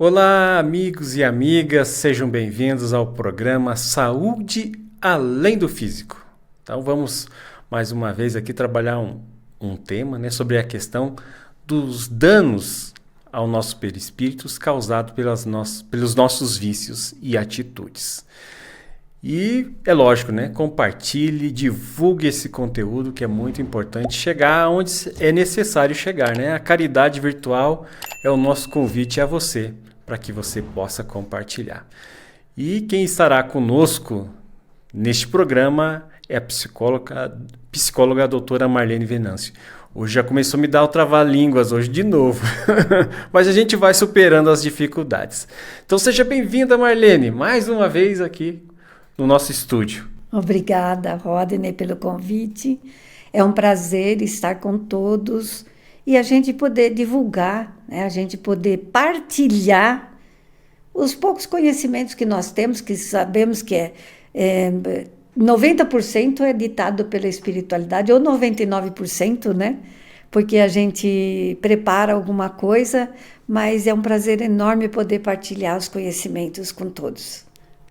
Olá, amigos e amigas, sejam bem-vindos ao programa Saúde Além do Físico. Então vamos mais uma vez aqui trabalhar um tema, né, sobre a questão dos danos ao nosso perispírito causados pelos nossos vícios e atitudes. E é lógico, né? Compartilhe, divulgue esse conteúdo que é muito importante chegar onde é necessário chegar, né? A caridade virtual é o nosso convite a você, para que você possa compartilhar. E quem estará conosco neste programa é a psicóloga doutora Marlene Venâncio. Hoje já começou a me dar o trava-línguas, hoje de novo. Mas a gente vai superando as dificuldades. Então seja bem-vinda, Marlene, mais uma vez aqui no nosso estúdio. Obrigada, Rodney, pelo convite. É um prazer estar com todos e a gente poder divulgar, né? A gente poder partilhar os poucos conhecimentos que nós temos, que sabemos que 90% é ditado pela espiritualidade, ou 99%, né? Porque a gente prepara alguma coisa, mas é um prazer enorme poder partilhar os conhecimentos com todos.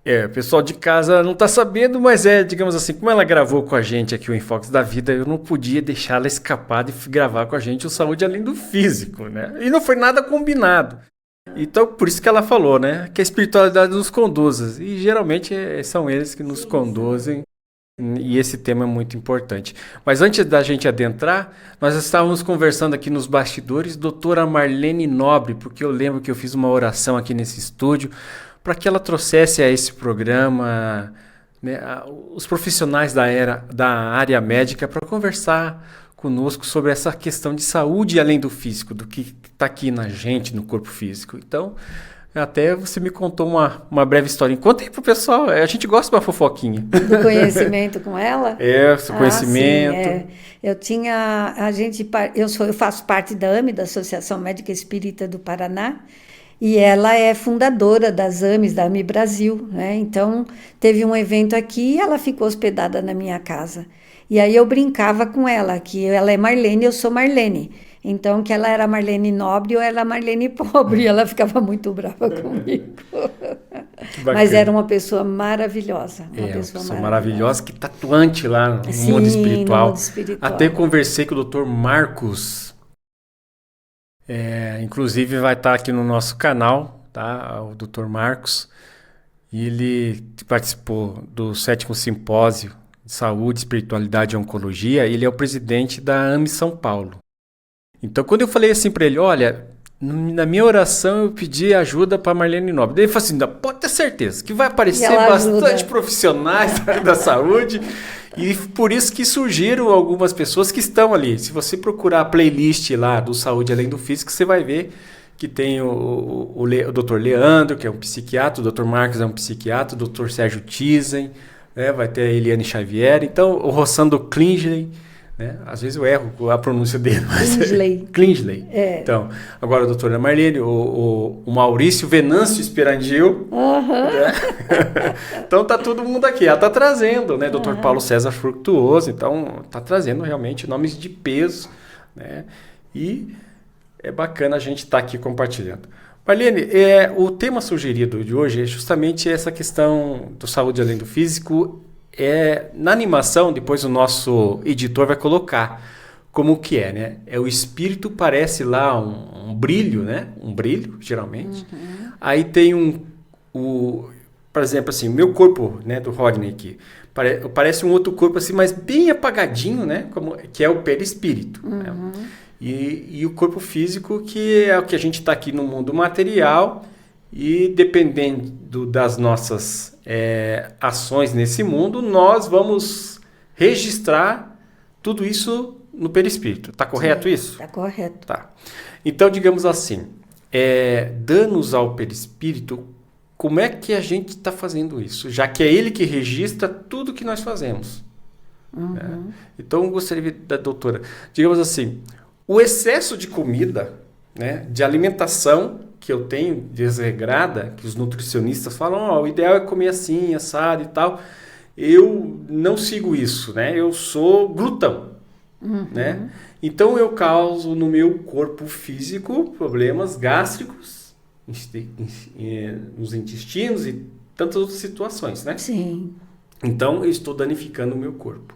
O pessoal de casa não está sabendo, mas digamos assim, como ela gravou com a gente aqui o Enfoques da Vida, eu não podia deixar ela escapar de gravar com a gente o Saúde Além do Físico, né? E não foi nada combinado. Então, por isso que ela falou, né? Que a espiritualidade nos conduza. E geralmente são eles que nos conduzem. E esse tema é muito importante. Mas antes da gente adentrar, nós estávamos conversando aqui nos bastidores, doutora Marlene Nobre, porque eu lembro que eu fiz uma oração aqui nesse estúdio, para que ela trouxesse a esse programa, né, os profissionais da área médica para conversar conosco sobre essa questão de saúde além do físico, do que está aqui na gente, no corpo físico. Então, até você me contou uma breve história. Conta aí pro pessoal, a gente gosta de uma fofoquinha. Do conhecimento com ela? Seu conhecimento. Sim, eu faço parte da AME, da Associação Médica Espírita do Paraná, e ela é fundadora das AMEs, da AME Brasil, né? Então, teve um evento aqui e ela ficou hospedada na minha casa. E aí eu brincava com ela, que ela é Marlene, eu sou Marlene. Então, que ela era Marlene Nobre ou ela Marlene Pobre. E ela ficava muito brava comigo. Mas era uma pessoa maravilhosa. Uma pessoa maravilhosa, que tatuante lá no mundo espiritual. No mundo espiritual. Até conversei com o Dr. Marcos. Inclusive vai estar aqui no nosso canal, tá? O Dr. Marcos. E ele participou do 7º Simpósio de Saúde, Espiritualidade e Oncologia. Ele é o presidente da AME São Paulo. Então, quando eu falei assim para ele, olha, na minha oração eu pedi ajuda para Marlene Nobre. Daí ele falou assim, pode ter certeza que vai aparecer bastante profissionais da saúde. E por isso que surgiram algumas pessoas que estão ali. Se você procurar a playlist lá do Saúde Além do Físico, você vai ver que tem o Dr. Leandro, que é um psiquiatra, o Dr. Marcos é um psiquiatra, o Dr. Sérgio Tizen, né? Vai ter a Eliane Xavier, então o Rossando Klingley, né? Às vezes eu erro a pronúncia dele, mas Klingley. Então, agora a doutora Marlene, o Maurício Venâncio Esperandil. Né? Então tá todo mundo aqui. Ela tá trazendo, né? Dr. Paulo César Fructuoso. Então tá trazendo realmente nomes de peso, né? E é bacana a gente estar aqui compartilhando. Marlene, o tema sugerido de hoje é justamente essa questão do saúde além do físico. Na animação, depois o nosso editor vai colocar como que né? O espírito parece lá um brilho, né? Um brilho, geralmente. Uhum. Aí tem por exemplo, assim, o meu corpo, né, do Rodney aqui, parece um outro corpo assim, mas bem apagadinho, né? Que é o perispírito. Uhum. Né? E o corpo físico, que é o que a gente está aqui no mundo material, e dependendo das nossas ações nesse mundo, nós vamos registrar tudo isso no perispírito. Está correto isso? Está correto. Tá. Então, digamos assim, danos ao perispírito, como é que a gente está fazendo isso? Já que é ele que registra tudo que nós fazemos. Uhum. Né? Então, eu gostaria da doutora, digamos assim, o excesso de comida, né, de alimentação que eu tenho desregrada, que os nutricionistas falam, o ideal é comer assim, assado e tal. Eu não sigo isso, né? Eu sou glutão, né? Então eu causo no meu corpo físico problemas gástricos, nos intestinos e tantas outras situações, né? Sim. Então, eu estou danificando o meu corpo.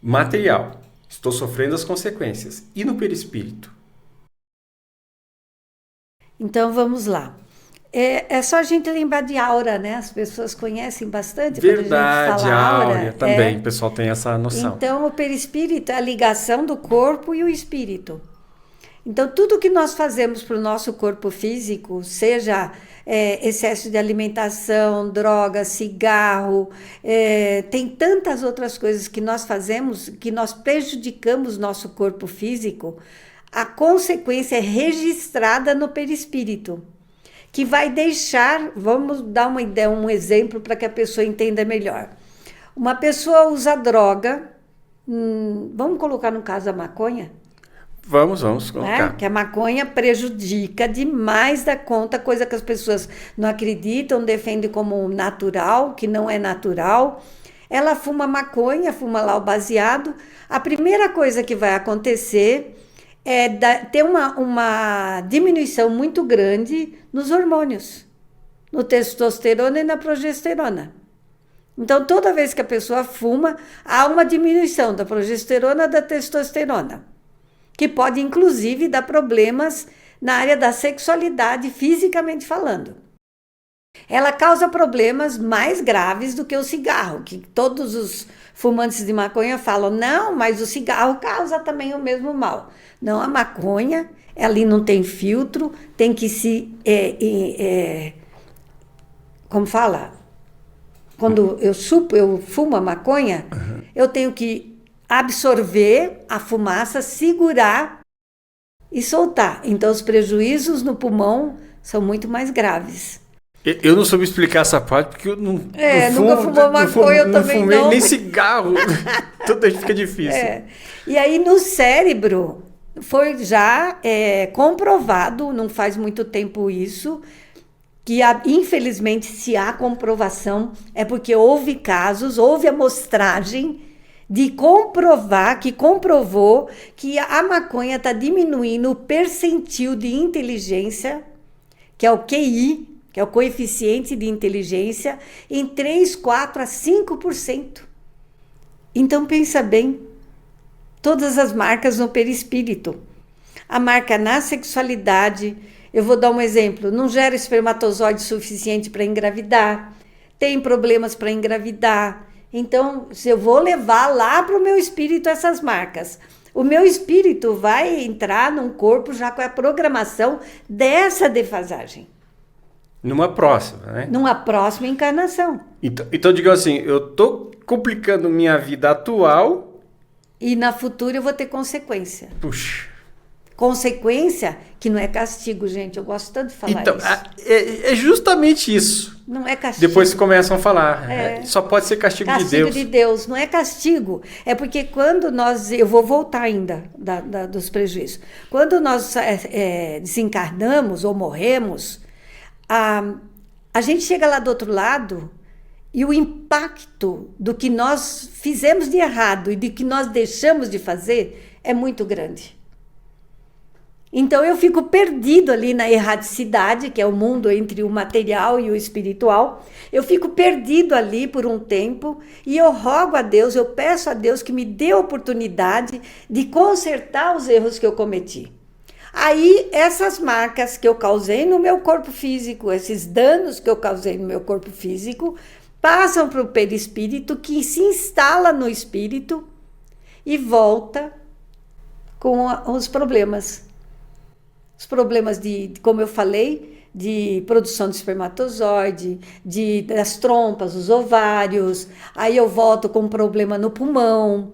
Material, estou sofrendo as consequências. E no perispírito? Então vamos lá. É só a gente lembrar de aura, né? As pessoas conhecem bastante Verdade, quando a gente fala áurea aura. também, o pessoal tem essa noção. Então, o perispírito é a ligação do corpo e o espírito. Então, tudo que nós fazemos para o nosso corpo físico, seja excesso de alimentação, droga, cigarro, tem tantas outras coisas que nós fazemos que nós prejudicamos nosso corpo físico, a consequência é registrada no perispírito, que vai deixar, vamos dar uma ideia, um exemplo para que a pessoa entenda melhor. Uma pessoa usa droga, vamos colocar no caso a maconha? Vamos colocar. Que a maconha prejudica demais da conta, coisa que as pessoas não acreditam, defendem como natural, que não é natural. Ela fuma maconha, fuma lá o baseado. A primeira coisa que vai acontecer é ter uma diminuição muito grande nos hormônios, no testosterona e na progesterona. Então, toda vez que a pessoa fuma, há uma diminuição da progesterona e da testosterona, que pode, inclusive, dar problemas na área da sexualidade, fisicamente falando. Ela causa problemas mais graves do que o cigarro, que todos os fumantes de maconha falam, não, mas o cigarro causa também o mesmo mal. Não, a maconha, ali não tem filtro, tem que se... como fala? Quando eu fumo a maconha, eu tenho que absorver a fumaça, segurar e soltar. Então, os prejuízos no pulmão são muito mais graves. Eu não soube explicar essa parte, porque eu não nunca fumou maconha, eu também fumei não. nem cigarro. Tudo aí fica difícil. E aí, no cérebro, foi já comprovado, não faz muito tempo isso, que infelizmente, se há comprovação, é porque houve casos, houve amostragem de comprovar, que comprovou que a maconha está diminuindo o percentil de inteligência, que é o QI, que é o coeficiente de inteligência, em 3, 4 a 5%. Então, pensa bem, todas as marcas no perispírito. A marca na sexualidade, eu vou dar um exemplo, não gera espermatozoide suficiente para engravidar, tem problemas para engravidar. Então, se eu vou levar lá para o meu espírito essas marcas, o meu espírito vai entrar num corpo já com a programação dessa defasagem. Numa próxima, né? Numa próxima encarnação. Então digamos assim, eu estou complicando minha vida atual. E na futura eu vou ter consequência. Puxa. Consequência que não é castigo, gente. Eu gosto tanto de falar isso. É justamente isso. Não é castigo. Depois começam a falar. Só pode ser castigo de Deus. Castigo de Deus. Não é castigo. É porque quando nós... Eu vou voltar ainda dos prejuízos. Quando nós desencarnamos ou morremos, a gente chega lá do outro lado e o impacto do que nós fizemos de errado e do que nós deixamos de fazer é muito grande. Então, eu fico perdido ali na erradicidade, que é o mundo entre o material e o espiritual. Eu fico perdido ali por um tempo e eu rogo a Deus, eu peço a Deus que me dê a oportunidade de consertar os erros que eu cometi. Aí, essas marcas que eu causei no meu corpo físico, esses danos que eu causei no meu corpo físico, passam para o perispírito, que se instala no espírito e volta com os problemas. Os problemas como eu falei, de produção de espermatozoide, das trompas, os ovários. Aí eu volto com um problema no pulmão,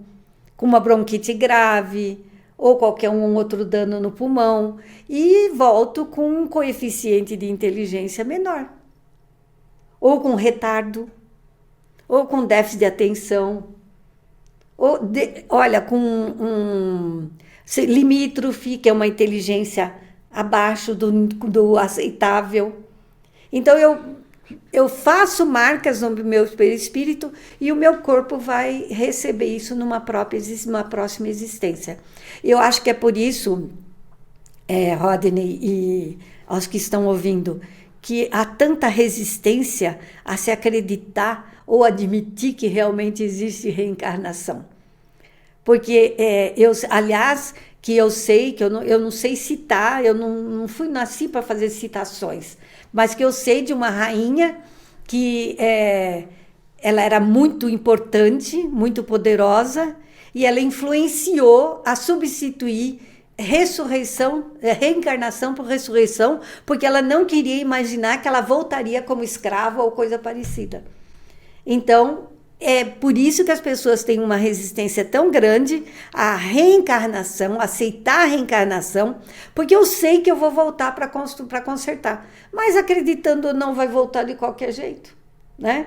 com uma bronquite grave, ou qualquer outro dano no pulmão. E volto com um coeficiente de inteligência menor. Ou com retardo, ou com déficit de atenção. Olha, com um limítrofe, que é uma inteligência abaixo do aceitável. Então, eu faço marcas no meu perispírito e o meu corpo vai receber isso numa próxima existência. Eu acho que é por isso, Rodney e aos que estão ouvindo, que há tanta resistência a se acreditar ou admitir que realmente existe reencarnação. Porque, aliás, que eu sei, que eu não sei citar, eu não nasci para fazer citações, mas que eu sei de uma rainha que ela era muito importante, muito poderosa, e ela influenciou a substituir reencarnação por ressurreição, porque ela não queria imaginar que ela voltaria como escrava ou coisa parecida. Então, é por isso que as pessoas têm uma resistência tão grande à reencarnação, aceitar a reencarnação, porque eu sei que eu vou voltar para consertar. Mas acreditando ou não, vai voltar de qualquer jeito, né?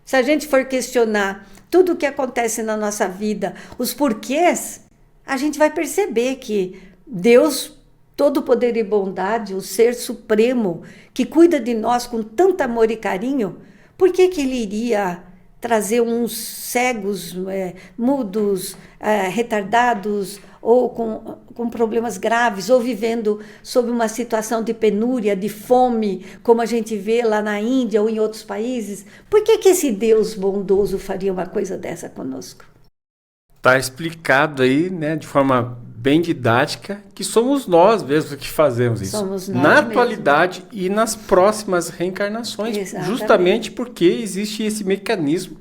Se a gente for questionar tudo o que acontece na nossa vida, os porquês, a gente vai perceber que Deus, todo poder e bondade, o Ser Supremo, que cuida de nós com tanto amor e carinho, por que Ele iria trazer uns cegos, mudos, retardados, ou com problemas graves, ou vivendo sob uma situação de penúria, de fome, como a gente vê lá na Índia ou em outros países? Por que esse Deus bondoso faria uma coisa dessa conosco? Está explicado aí, né, de forma bem didática, que somos nós mesmos que fazemos isso. Somos nós na mesmos. Atualidade e nas próximas reencarnações. Exatamente. Justamente porque existe esse mecanismo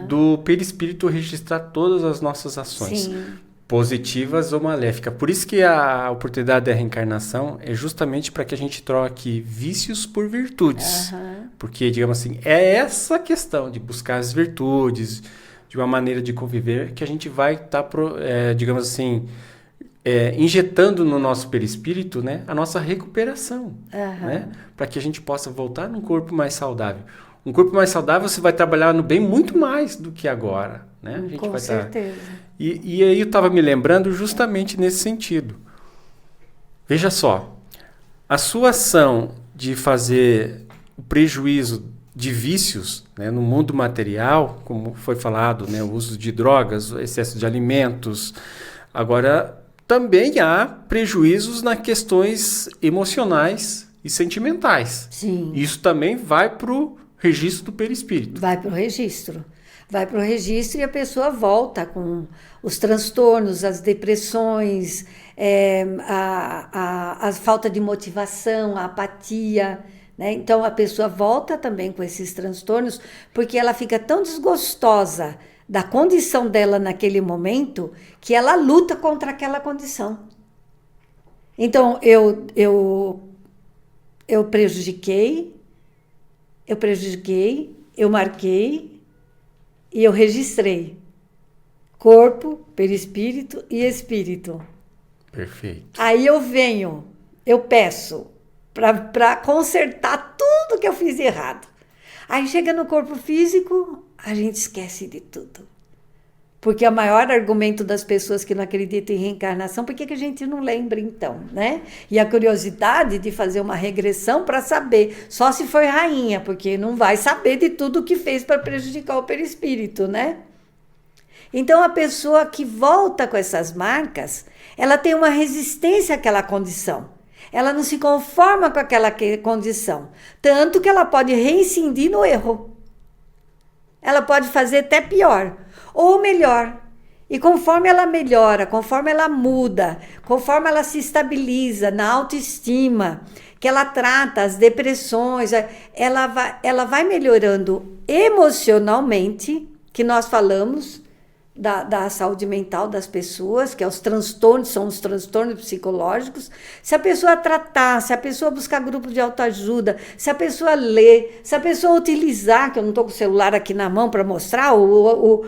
do perispírito registrar todas as nossas ações. Sim. Positivas ou maléficas. Por isso que a oportunidade da reencarnação é justamente para que a gente troque vícios por virtudes. Porque, digamos assim, é essa questão de buscar as virtudes, de uma maneira de conviver, que a gente vai estar, digamos assim, injetando no nosso perispírito, né, a nossa recuperação, né, para que a gente possa voltar num corpo mais saudável. Um corpo mais saudável você vai trabalhar no bem muito mais do que agora, né? A gente Com vai certeza. E aí eu estava me lembrando justamente nesse sentido. Veja só, a sua ação de fazer o prejuízo de vícios, né, no mundo material, como foi falado, né, o uso de drogas, o excesso de alimentos. Agora, também há prejuízos nas questões emocionais e sentimentais. Sim. Isso também vai para o registro do perispírito. Vai para o registro. Vai para o registro e a pessoa volta com os transtornos, as depressões, a falta de motivação, a apatia, né? Então a pessoa volta também com esses transtornos porque ela fica tão desgostosa da condição dela naquele momento que ela luta contra aquela condição. Então eu prejudiquei, eu marquei e eu registrei corpo, perispírito e espírito. Perfeito. Aí eu peço para consertar tudo que eu fiz errado. Aí chega no corpo físico, a gente esquece de tudo. Porque o maior argumento das pessoas que não acreditam em reencarnação, por que a gente não lembra então, né? E a curiosidade de fazer uma regressão para saber, só se for rainha, porque não vai saber de tudo que fez para prejudicar o perispírito, né? Então a pessoa que volta com essas marcas, ela tem uma resistência àquela condição. Ela não se conforma com aquela condição, tanto que ela pode reincidir no erro. Ela pode fazer até pior, ou melhor. E conforme ela melhora, conforme ela muda, conforme ela se estabiliza na autoestima, que ela trata as depressões, ela vai melhorando emocionalmente, que nós falamos da saúde mental das pessoas, que são os transtornos psicológicos. Se a pessoa tratar, se a pessoa buscar grupo de autoajuda, se a pessoa ler, se a pessoa utilizar, que eu não estou com o celular aqui na mão para mostrar, o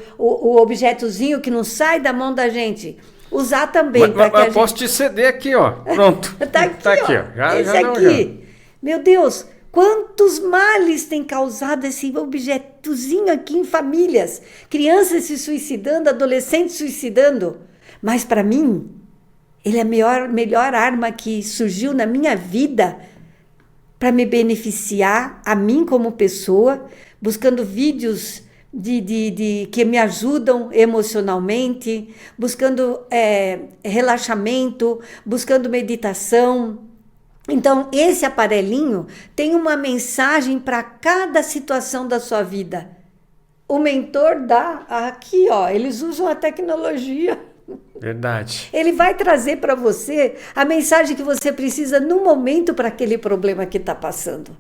objetozinho que não sai da mão da gente, usar também. Mas posso te ceder aqui, ó. Pronto. Tá aqui, tá aqui, ó. Esse aqui. Meu Deus, quantos males tem causado esse objetozinho aqui em famílias? Crianças se suicidando, adolescentes suicidando. Mas para mim, ele é a melhor arma que surgiu na minha vida para me beneficiar, a mim como pessoa, buscando vídeos que me ajudam emocionalmente, buscando relaxamento, buscando meditação. Então, esse aparelhinho tem uma mensagem para cada situação da sua vida. O mentor dá aqui, ó, eles usam a tecnologia. Verdade. Ele vai trazer para você a mensagem que você precisa no momento para aquele problema que está passando.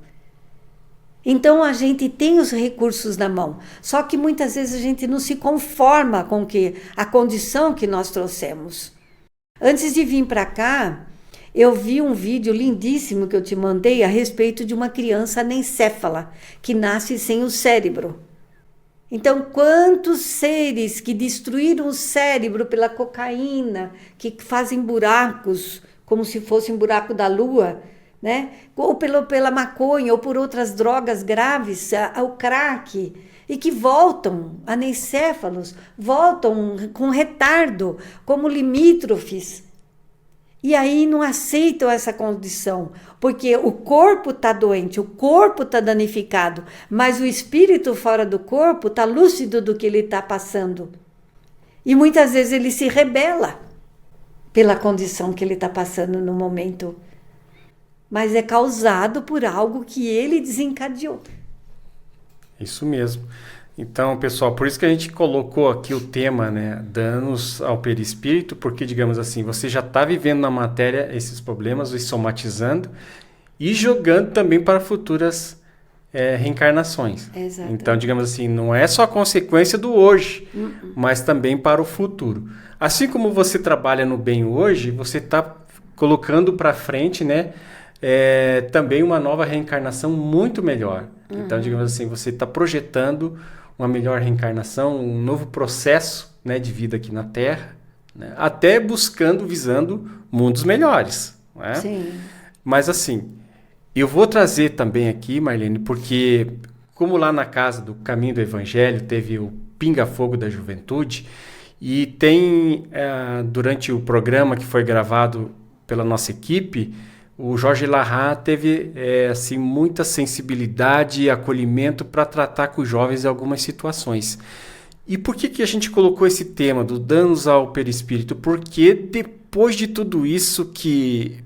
Então a gente tem os recursos na mão, só que muitas vezes a gente não se conforma com a condição que nós trouxemos. Antes de vir para cá, eu vi um vídeo lindíssimo que eu te mandei a respeito de uma criança anencéfala que nasce sem o cérebro. Então, quantos seres que destruíram o cérebro pela cocaína, que fazem buracos, como se fosse um buraco da lua, né? Ou pela maconha, ou por outras drogas graves, o crack, e que voltam, anencéfalos, voltam com retardo, como limítrofes. E aí não aceitam essa condição, porque o corpo está doente, o corpo está danificado, mas o espírito fora do corpo está lúcido do que ele está passando. E muitas vezes ele se rebela pela condição que ele está passando no momento. Mas é causado por algo que ele desencadeou. Isso mesmo. Então, pessoal, por isso que a gente colocou aqui o tema, né, danos ao perispírito, porque, digamos assim, você já está vivendo na matéria esses problemas, os somatizando e jogando também para futuras reencarnações. Exato. Então, digamos assim, não é só a consequência do hoje, mas também para o futuro. Assim como você trabalha no bem hoje, você está colocando para frente, né, também uma nova reencarnação muito melhor. Então, digamos assim, você está projetando uma melhor reencarnação, um novo processo, né, de vida aqui na Terra, né, até visando mundos melhores. Não é? Sim. Mas assim, eu vou trazer também aqui, Marlene, porque como lá na casa do Caminho do Evangelho teve o Pinga Fogo da Juventude, e tem, durante o programa que foi gravado pela nossa equipe, o Jorge Larrat teve assim, muita sensibilidade e acolhimento para tratar com os jovens em algumas situações. E por que a gente colocou esse tema do danos ao perispírito? Porque depois de tudo isso que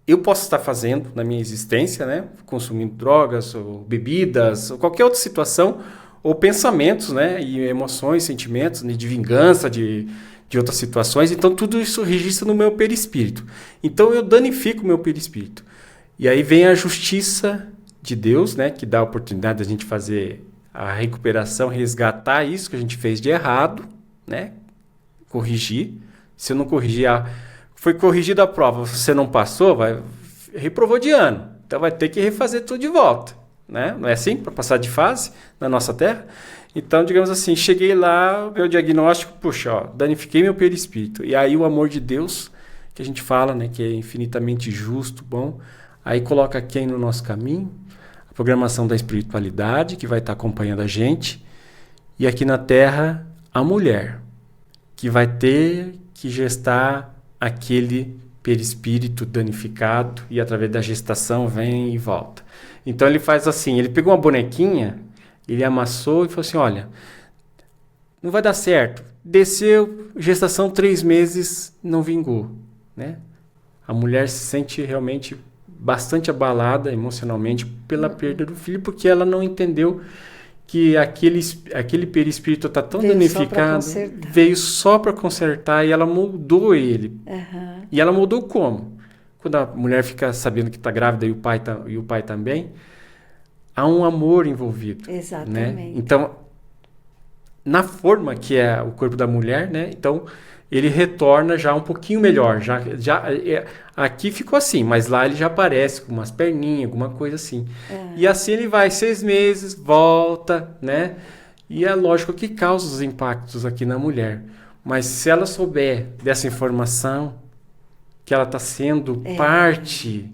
eu posso estar fazendo na minha existência, né, consumindo drogas ou bebidas ou qualquer outra situação, ou pensamentos, né, e emoções, sentimentos, né, de vingança, de outras situações, então tudo isso registra no meu perispírito. Então eu danifico o meu perispírito. E aí vem a justiça de Deus, né, que dá a oportunidade de a gente fazer a recuperação, resgatar isso que a gente fez de errado, né, corrigir. Se eu não corrigir, foi corrigida a prova, você não passou, reprovou de ano, então vai ter que refazer tudo de volta, né? Não é assim para passar de fase na nossa Terra? Então, digamos assim, cheguei lá, meu diagnóstico, puxa, ó, danifiquei meu perispírito. E aí o amor de Deus, que a gente fala, né, que é infinitamente justo, bom, aí coloca quem no nosso caminho? A programação da espiritualidade, que vai estar acompanhando a gente. E aqui na Terra, a mulher, que vai ter que gestar aquele perispírito danificado e através da gestação vem e volta. Então ele faz assim, ele pegou uma bonequinha, ele amassou e falou assim, olha, não vai dar certo. Desceu, gestação 3 meses, não vingou, né? A mulher se sente realmente bastante abalada emocionalmente pela perda do filho, porque ela não entendeu que aquele perispírito está tão danificado, veio só para consertar e ela moldou ele. Uhum. E ela moldou como? Quando a mulher fica sabendo que está grávida e o pai também, há um amor envolvido. Exatamente. Né? Então, na forma que é o corpo da mulher, né? Então ele retorna já um pouquinho melhor. Aqui ficou assim, mas lá ele já aparece com umas perninhas, alguma coisa assim. E assim ele vai 6 meses, volta, né? E é lógico que causa os impactos aqui na mulher. Mas se ela souber dessa informação, que ela está sendo parte,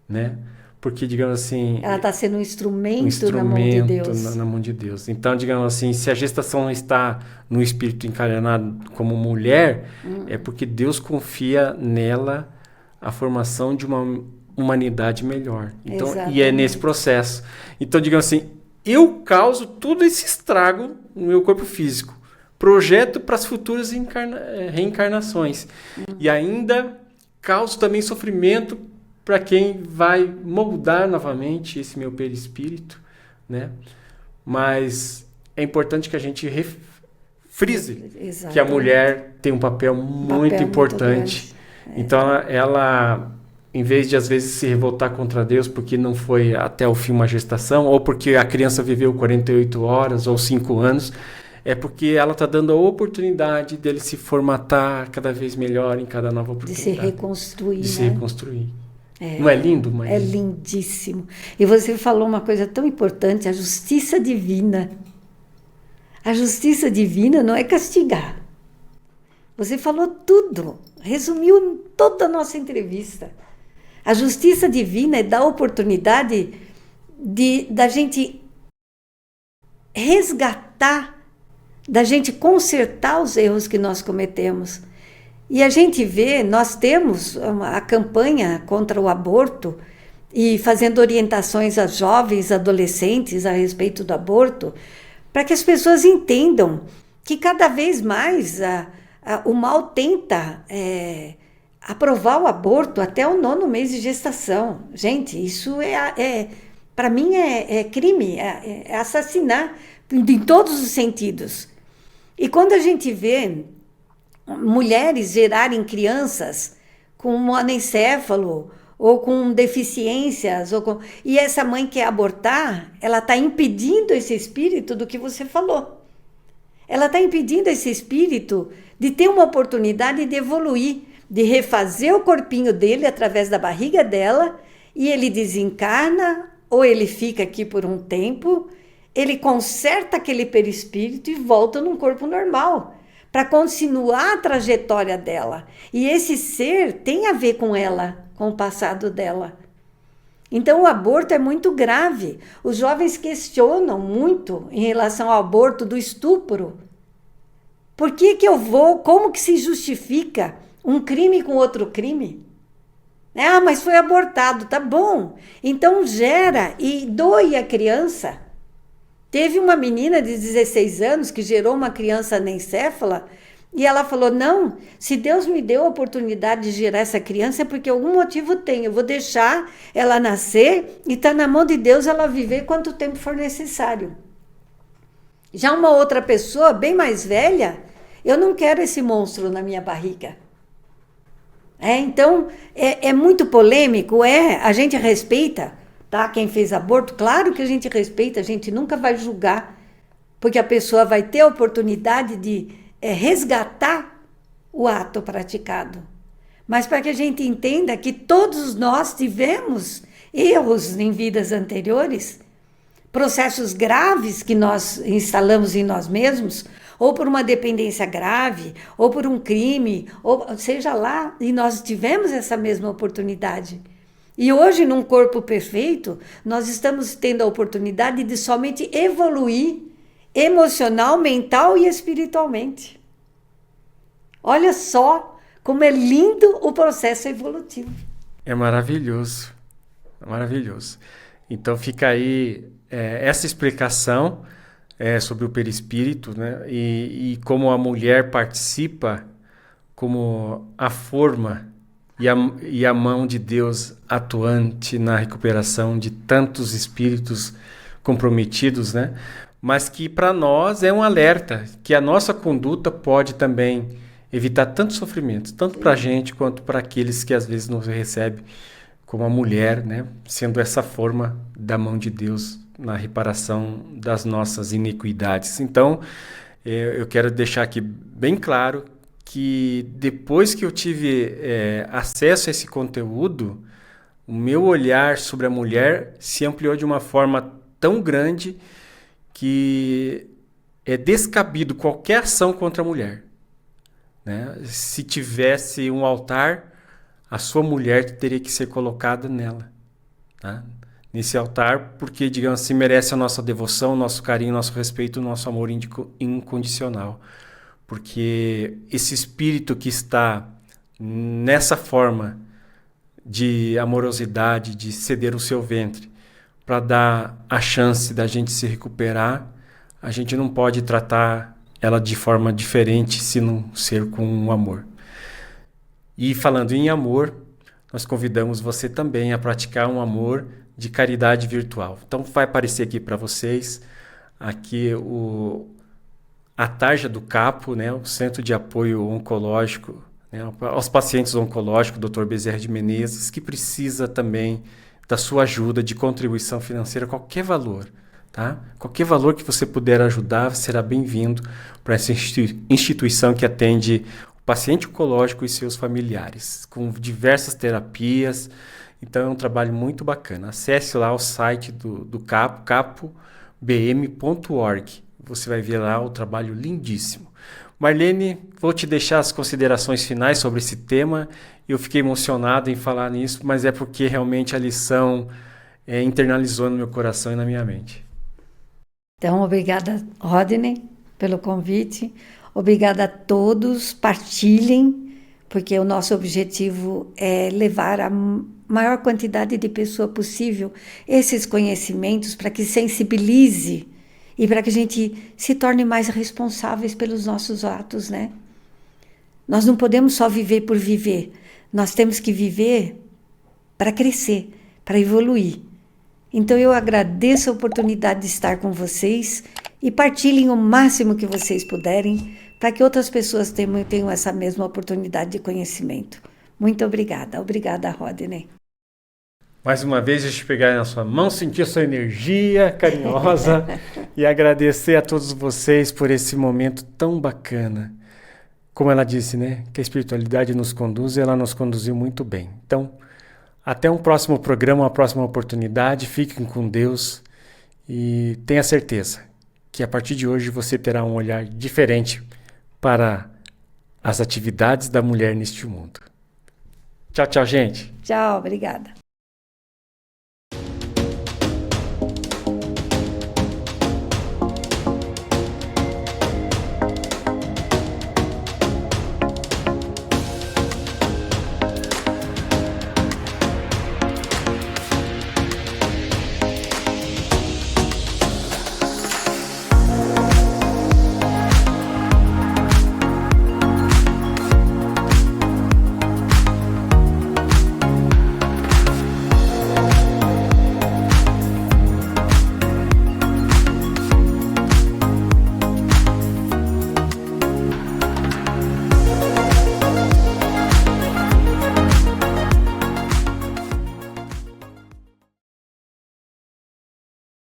né? Porque, digamos assim... Ela está sendo um instrumento na mão de Deus. Na mão de Deus. Então, digamos assim, se a gestação está no espírito encarnado como mulher, é porque Deus confia nela a formação de uma humanidade melhor. Então, e é nesse processo. Então, digamos assim, eu causo todo esse estrago no meu corpo físico. Projeto para as futuras reencarnações. E ainda causo também sofrimento para quem vai moldar novamente esse meu perispírito, né? Mas é importante que a gente frise que a mulher tem um papel muito importante. Então ela, em vez de às vezes se revoltar contra Deus porque não foi até o fim uma gestação, ou porque a criança viveu 48 horas ou 5 anos, é porque ela está dando a oportunidade dele se formatar cada vez melhor em cada nova oportunidade. De se reconstruir. De se reconstruir. Não é lindo, mãe? É lindíssimo. E você falou uma coisa tão importante, a justiça divina. A justiça divina não é castigar. Você falou tudo, resumiu toda a nossa entrevista. A justiça divina é dar oportunidade da gente resgatar, da gente consertar os erros que nós cometemos. E a gente vê, nós temos a campanha contra o aborto e fazendo orientações a jovens, adolescentes a respeito do aborto, para que as pessoas entendam que cada vez mais o mal tenta aprovar o aborto até o 9º mês de gestação. Gente, isso para mim é crime, é assassinar em todos os sentidos. E quando a gente vê mulheres gerarem crianças com monoencéfalo ou com deficiências, e essa mãe quer abortar, ela está impedindo esse espírito do que você falou. Ela está impedindo esse espírito de ter uma oportunidade de evoluir, de refazer o corpinho dele através da barriga dela, e ele desencarna, ou ele fica aqui por um tempo, ele conserta aquele perispírito e volta num corpo normal, para continuar a trajetória dela. E esse ser tem a ver com ela, com o passado dela. Então o aborto é muito grave. Os jovens questionam muito em relação ao aborto, do estupro. Por que eu vou? Como que se justifica um crime com outro crime? Mas foi abortado, tá bom. Então gera e doe a criança. Teve uma menina de 16 anos que gerou uma criança anencéfala e ela falou, não, se Deus me deu a oportunidade de gerar essa criança é porque algum motivo tem. Eu vou deixar ela nascer e está na mão de Deus ela viver quanto tempo for necessário. Já uma outra pessoa, bem mais velha, eu não quero esse monstro na minha barriga. Então, é muito polêmico, a gente respeita, tá? Quem fez aborto, claro que a gente respeita, a gente nunca vai julgar, porque a pessoa vai ter a oportunidade de resgatar o ato praticado. Mas para que a gente entenda que todos nós tivemos erros em vidas anteriores, processos graves que nós instalamos em nós mesmos, ou por uma dependência grave, ou por um crime, ou seja lá, e nós tivemos essa mesma oportunidade. E hoje, num corpo perfeito, nós estamos tendo a oportunidade de somente evoluir emocional, mental e espiritualmente. Olha só como é lindo o processo evolutivo. É maravilhoso, é maravilhoso. Então fica aí essa explicação sobre o perispírito, né? E como a mulher participa como a forma e a mão de Deus atuante na recuperação de tantos espíritos comprometidos, né? Mas que para nós é um alerta, que a nossa conduta pode também evitar tantos sofrimentos, tanto para a gente quanto para aqueles que às vezes nos recebem, como a mulher, né? Sendo essa forma da mão de Deus na reparação das nossas iniquidades. Então, eu quero deixar aqui bem claro que depois que eu tive acesso a esse conteúdo, o meu olhar sobre a mulher se ampliou de uma forma tão grande que é descabido qualquer ação contra a mulher, né? Se tivesse um altar, a sua mulher teria que ser colocada nela, tá? Nesse altar, porque, digamos assim, merece a nossa devoção, nosso carinho, nosso respeito, nosso amor incondicional. Porque esse espírito que está nessa forma de amorosidade, de ceder o seu ventre, para dar a chance da gente se recuperar, a gente não pode tratar ela de forma diferente se não ser com amor. E falando em amor, nós convidamos você também a praticar um amor de caridade virtual. Então vai aparecer aqui para vocês aqui a tarja do CAPO, né, o Centro de Apoio Oncológico, né, aos pacientes oncológicos, Dr. Bezerra de Menezes, que precisa também da sua ajuda de contribuição financeira, qualquer valor. Tá? Qualquer valor que você puder ajudar será bem-vindo para essa instituição que atende o paciente oncológico e seus familiares, com diversas terapias. Então é um trabalho muito bacana. Acesse lá o site do CAPO, capobm.org. Você vai ver lá o trabalho lindíssimo. Marlene, vou te deixar as considerações finais sobre esse tema. Eu fiquei emocionado em falar nisso, mas é porque realmente a lição internalizou no meu coração e na minha mente. Então, obrigada, Rodney, pelo convite. Obrigada a todos. Partilhem, porque o nosso objetivo é levar a maior quantidade de pessoa possível esses conhecimentos para que sensibilize e para que a gente se torne mais responsáveis pelos nossos atos, né? Nós não podemos só viver por viver. Nós temos que viver para crescer, para evoluir. Então eu agradeço a oportunidade de estar com vocês e partilhem o máximo que vocês puderem para que outras pessoas tenham essa mesma oportunidade de conhecimento. Muito obrigada. Obrigada, Rodney. Mais uma vez, deixa eu pegar na sua mão, sentir a sua energia carinhosa e agradecer a todos vocês por esse momento tão bacana. Como ela disse, né? Que a espiritualidade nos conduz e ela nos conduziu muito bem. Então, até um próximo programa, uma próxima oportunidade. Fiquem com Deus e tenha certeza que a partir de hoje você terá um olhar diferente para as atividades da mulher neste mundo. Tchau, tchau, gente. Tchau, obrigada.